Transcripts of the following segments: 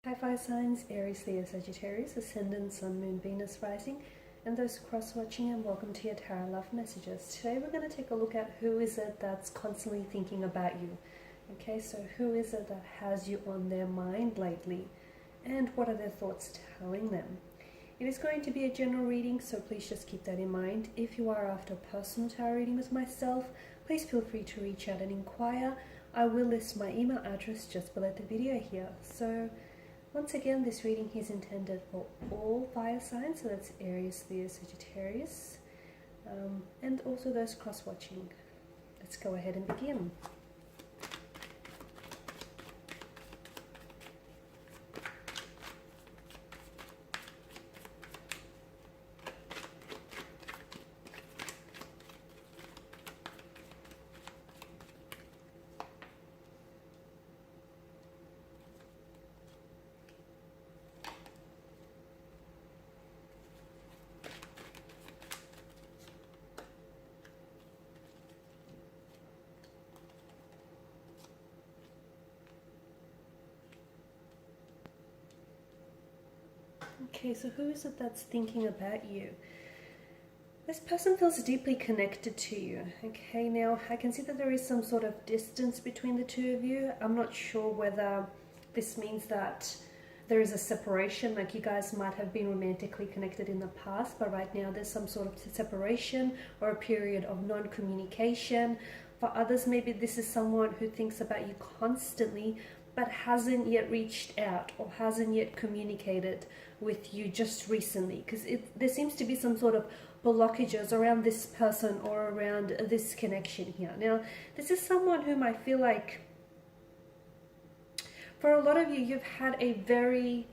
Hi fire signs, Aries, Leo, Sagittarius, Ascendant, Sun, Moon, Venus, Rising, and those cross-watching, and welcome to your Tarot Love Messages. Today we're going to take a look at who is it that's constantly thinking about you. Okay, so who is it that has you on their mind lately, and what are their thoughts telling them? It is going to be a general reading, so please just keep that in mind. If you are after a personal tarot reading with myself, please feel free to reach out and inquire. I will list my email address just below the video here. So once again, this reading is intended for all fire signs, so that's Aries, Leo, Sagittarius, and also those cross-watching. Let's go ahead and begin. Okay, so who is it that's thinking about you? This person feels deeply connected to you. Okay, now I can see that there is some sort of distance between the two of you. I'm not sure whether this means that there is a separation, like you guys might have been romantically connected in the past, but right now there's some sort of separation or a period of non-communication. For others, maybe this is someone who thinks about you constantly, but hasn't yet reached out or hasn't yet communicated with you just recently, because there seems to be some sort of blockages around this person or around this connection here. Now, this is someone whom I feel like, for a lot of you, you've had a very,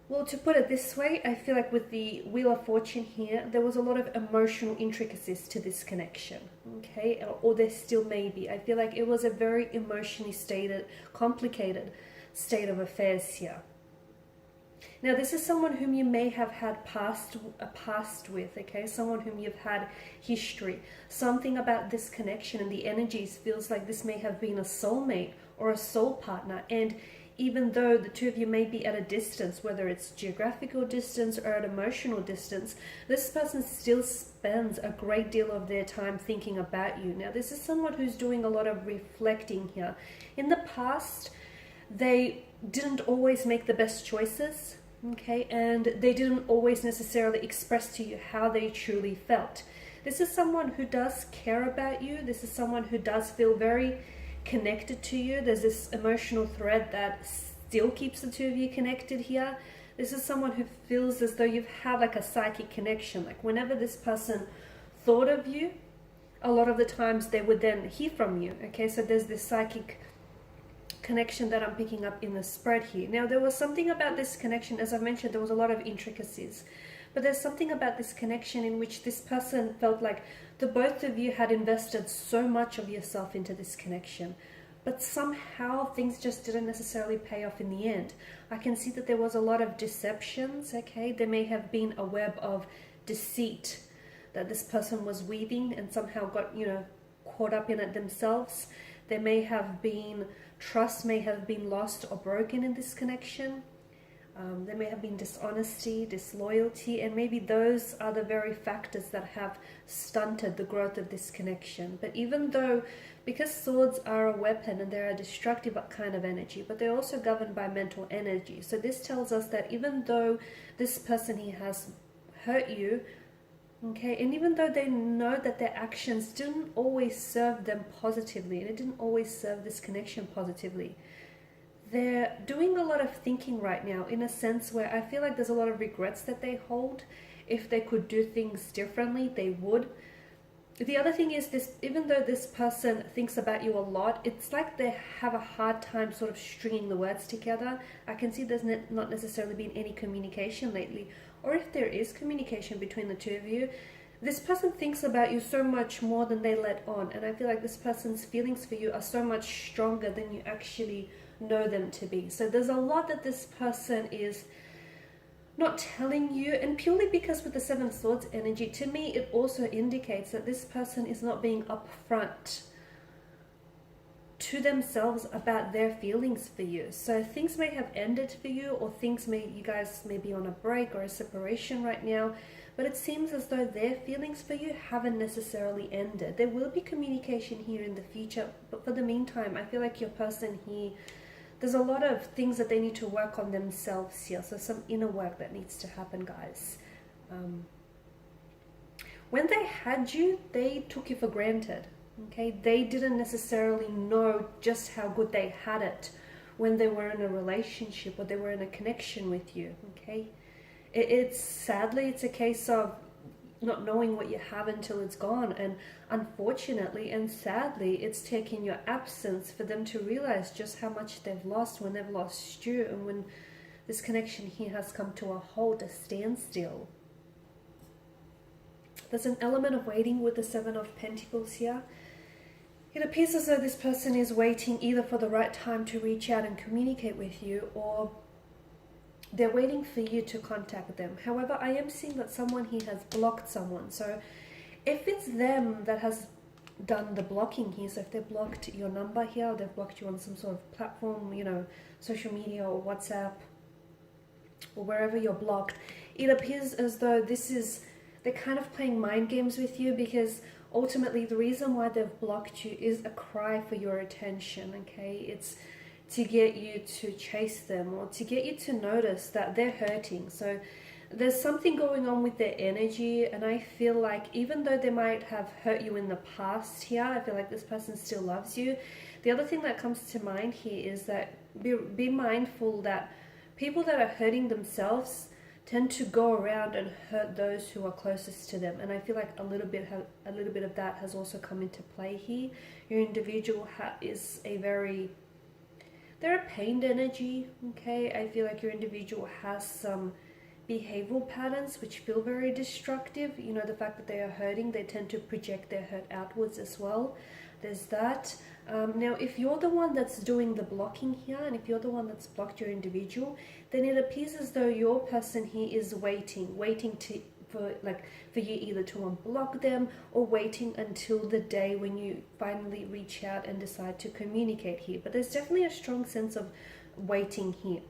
well, to put it this way, I feel like with the Wheel of Fortune here, there was a lot of emotional intricacies to this connection, okay? Or there still may be. I feel like it was a very emotionally complicated state of affairs here. Now, this is someone whom you may have had a past with, okay? Someone whom you've had history. Something about this connection and the energies feels like this may have been a soulmate or a soul partner. And even though the two of you may be at a distance, whether it's geographical distance or at emotional distance, this person still spends a great deal of their time thinking about you. Now, this is someone who's doing a lot of reflecting here. In the past, they didn't always make the best choices, okay, and they didn't always necessarily express to you how they truly felt. This is someone who does care about you. This is someone who does feel very connected to you. There's this emotional thread that still keeps the two of you connected here. This is someone who feels as though you've had like a psychic connection. Like whenever this person thought of you, a lot of the times they would then hear from you, okay? So there's this psychic connection that I'm picking up in the spread here. Now, there was something about this connection, as I mentioned, there was a lot of intricacies, but there's something about this connection in which this person felt like the both of you had invested so much of yourself into this connection, but somehow things just didn't necessarily pay off in the end. I can see that there was a lot of deceptions, okay? There may have been a web of deceit that this person was weaving and somehow got, caught up in it themselves. There may have been trust may have been lost or broken in this connection. There may have been dishonesty, disloyalty, and maybe those are the very factors that have stunted the growth of this connection. But even though, because swords are a weapon and they're a destructive kind of energy, but they're also governed by mental energy. So this tells us that even though this person here has hurt you, okay, and even though they know that their actions didn't always serve them positively, and it didn't always serve this connection positively, they're doing a lot of thinking right now in a sense where I feel like there's a lot of regrets that they hold. If they could do things differently, they would. The other thing is this, even though this person thinks about you a lot, it's like they have a hard time sort of stringing the words together. I can see there's not necessarily been any communication lately. Or if there is communication between the two of you, this person thinks about you so much more than they let on. And I feel like this person's feelings for you are so much stronger than you actually know them to be. So there's a lot that this person is not telling you, and purely because with the Seven of Swords energy, to me it also indicates that this person is not being upfront to themselves about their feelings for you. So things may have ended for you, or you guys may be on a break or a separation right now, but it seems as though their feelings for you haven't necessarily ended. There will be communication here in the future, but for the meantime, I feel like your person here, there's a lot of things that they need to work on themselves here. So some inner work that needs to happen, guys. When they had you, they took you for granted. Okay, they didn't necessarily know just how good they had it when they were in a relationship or they were in a connection with you. Okay, sadly, it's a case of not knowing what you have until it's gone, and unfortunately and sadly, it's taken your absence for them to realize just how much they've lost when they've lost you, and when this connection here has come to a halt, a standstill. There's an element of waiting with the Seven of Pentacles here. It appears as though this person is waiting either for the right time to reach out and communicate with you, or they're waiting for you to contact them. However, I am seeing that someone here has blocked someone. So if it's them that has done the blocking here, so if they've blocked your number here, or they've blocked you on some sort of platform, you know, social media or WhatsApp or wherever you're blocked, it appears as though they're kind of playing mind games with you, because ultimately the reason why they've blocked you is a cry for your attention. Okay, it's to get you to chase them, or to get you to notice that they're hurting. So there's something going on with their energy, and I feel like even though they might have hurt you in the past here, I feel like this person still loves you. The other thing that comes to mind here is that be mindful that people that are hurting themselves tend to go around and hurt those who are closest to them, and I feel like a little bit of that has also come into play here. Your individual they're a pained energy. Okay, I feel like your individual has some behavioral patterns which feel very destructive. You know, the fact that they are hurting, they tend to project their hurt outwards as well. There's that. Now, if you're the one that's doing the blocking here, and if you're the one that's blocked your individual, then it appears as though your person here is waiting for you either to unblock them, or waiting until the day when you finally reach out and decide to communicate here. But there's definitely a strong sense of waiting here.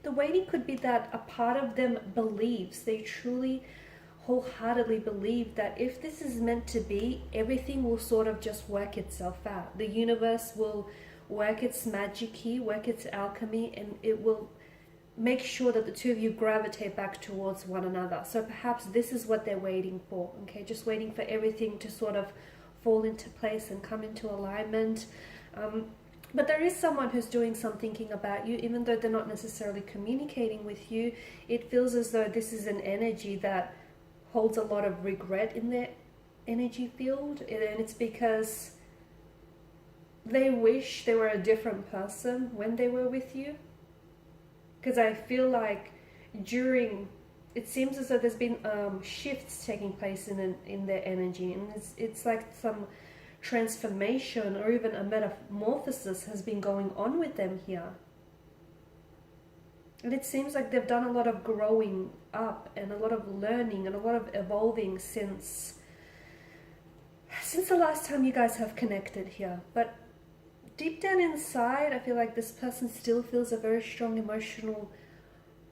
The waiting could be that a part of them believes, they truly wholeheartedly believe that if this is meant to be, everything will sort of just work itself out. The universe will work its magic here, work its alchemy, and it will make sure that the two of you gravitate back towards one another. So perhaps this is what they're waiting for. Okay, just waiting for everything to sort of fall into place and come into alignment. But there is someone who's doing some thinking about you, even though they're not necessarily communicating with you. It feels as though this is an energy that holds a lot of regret in their energy field, and it's because they wish they were a different person when they were with you. Because I feel like it seems as though there's been shifts taking place in their energy, and it's like some transformation or even a metamorphosis has been going on with them here. And it seems like they've done a lot of growing up and a lot of learning and a lot of evolving since the last time you guys have connected here. But deep down inside, I feel like this person still feels a very strong emotional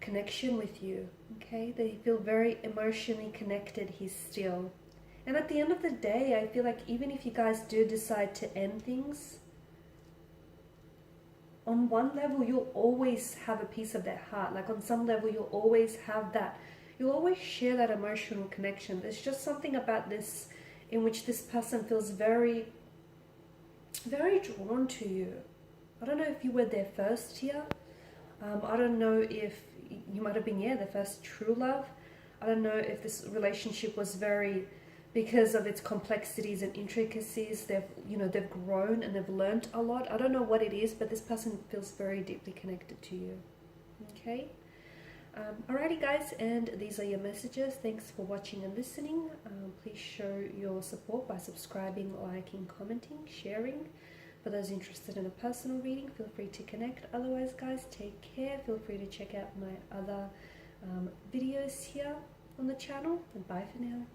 connection with you. Okay, they feel very emotionally connected here still. And at the end of the day, I feel like even if you guys do decide to end things, on one level, you'll always have a piece of their heart. Like on some level, you'll always have that. You'll always share that emotional connection. There's just something about this in which this person feels very, very drawn to you. I don't know if you were their first here. I don't know if you might have been, their first true love. I don't know if this relationship was very, because of its complexities and intricacies, they've grown and they've learned a lot. I don't know what it is, but this person feels very deeply connected to you. Okay. Alrighty guys, and these are your messages. Thanks for watching and listening. Please show your support by subscribing, liking, commenting, sharing. For those interested in a personal reading, feel free to connect. Otherwise guys, take care. Feel free to check out my other videos here on the channel, and bye for now.